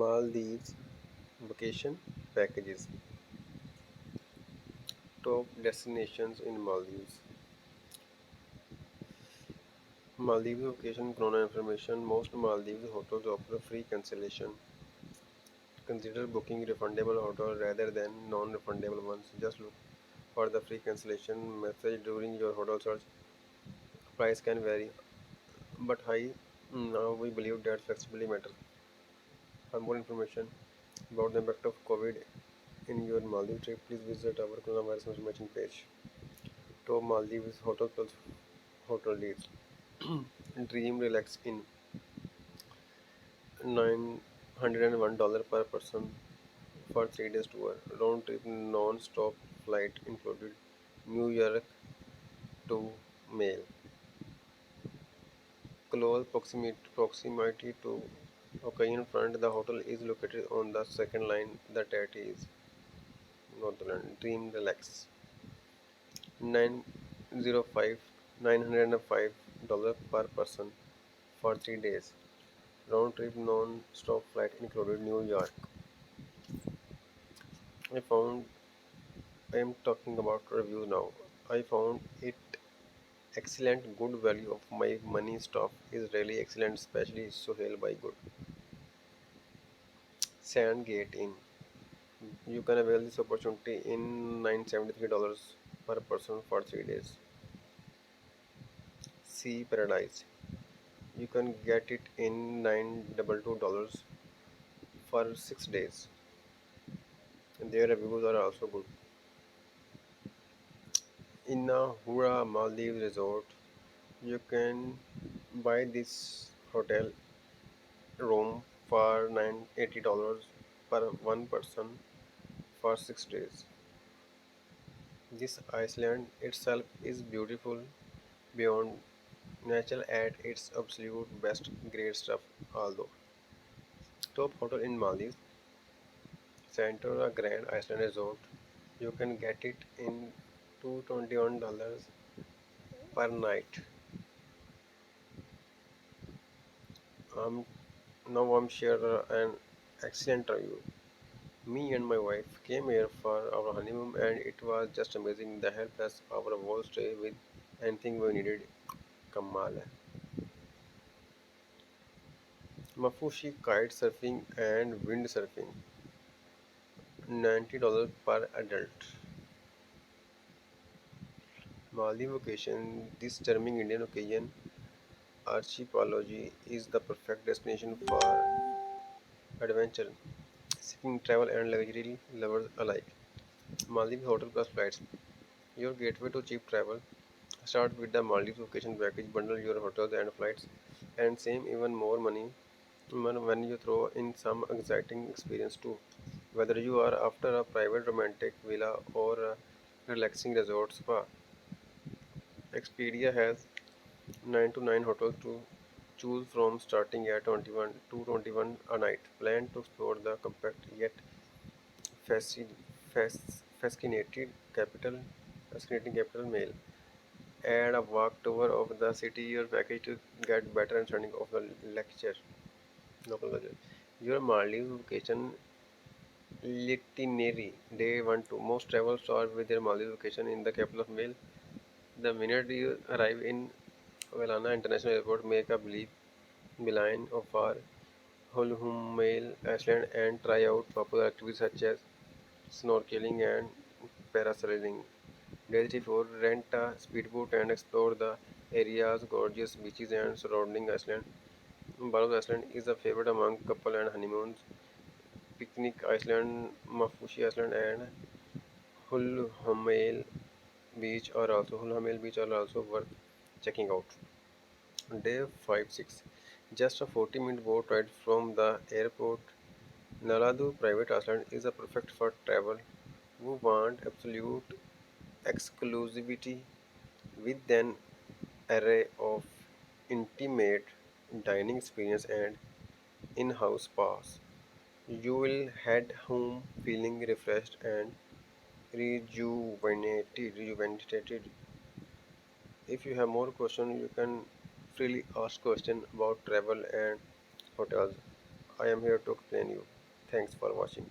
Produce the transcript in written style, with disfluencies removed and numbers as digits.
Maldives vacation packages. Top destinations in Maldives. Maldives vacation Corona information. Most Maldives hotels offer free cancellation. Consider booking refundable hotel rather than non-refundable ones. Just look for the free cancellation message during your hotel search. Price can vary, but high. Now we believe that flexibility matters. For more information about the impact of COVID in your Maldives trip, please visit our coronavirus information page. Top Maldives Hotel Plus Hotel Leads. Dream Relax in $901 per person for 3 days tour. Round trip non-stop flight included. New York to Mail. Close proximity to Ocean front. The hotel is located on the second line. The Tat is Northern. Dream Relax. 905 $905 per person for 3 days. Round trip non stop flight included New York. I found I am talking about review now. I found it excellent, good value of my money. Stuff is really excellent, especially Sohail by Good. Sandgate Inn. You can avail this opportunity in $973 per person for 3 days. Sea Paradise. You can get it in $922 for 6 days. And their reviews are also good. In a Hura Maldives resort, you can buy this hotel room for $980 per one person for 6 days. This island itself is beautiful beyond natural at its absolute best. Great stuff. Although top hotel in Maldives, Santora Grand Island Resort, you can get it in $221 per night. Um, Now I'm share an excellent review. Me and my wife came here for our honeymoon and it was just amazing. They helped us our whole stay with anything we needed. Kamal hai. Mafushi kite surfing and wind surfing. $90 per adult. Maldives vacation. This charming Indian occasion archipelago is the perfect destination for adventure, seeking travel and luxury lovers alike. Maldives Hotel Plus Flights. Your gateway to cheap travel. Start with the Maldives vacation package, bundle your hotels and flights, and save even more money when you throw in some exciting experience too. Whether you are after a private romantic villa or a relaxing resort spa, Expedia has 9 to 9 hotels to choose from starting at 21 to 21 a night. Plan to explore the compact yet fascinating capital mail. Add a walk tour of the city your package to get better understanding of the local culture. Your Maldives vacation itinerary day 1 to most travel start with their Maldives vacation in the capital of Mail. The minute you arrive in Velana International Airport, make a beeline of our Hulhumail Island and try out popular activities such as snorkeling and parasailing. Day 4 rent a speedboat and explore the area's gorgeous beaches and surrounding island. Balos Island is a favorite among couple and honeymoons. Picnic Island, Mafushi Island, and Hulhamel Beach are also worth checking out. Day 5-6. Just a 40-minute boat ride from the airport. Naladu Private Island is a perfect for travel who want absolute exclusivity with an array of intimate dining experience and in-house spas. You will head home feeling refreshed and rejuvenated. If you have more questions, you can freely ask questions about travel and hotels. I am here to explain you. Thanks for watching.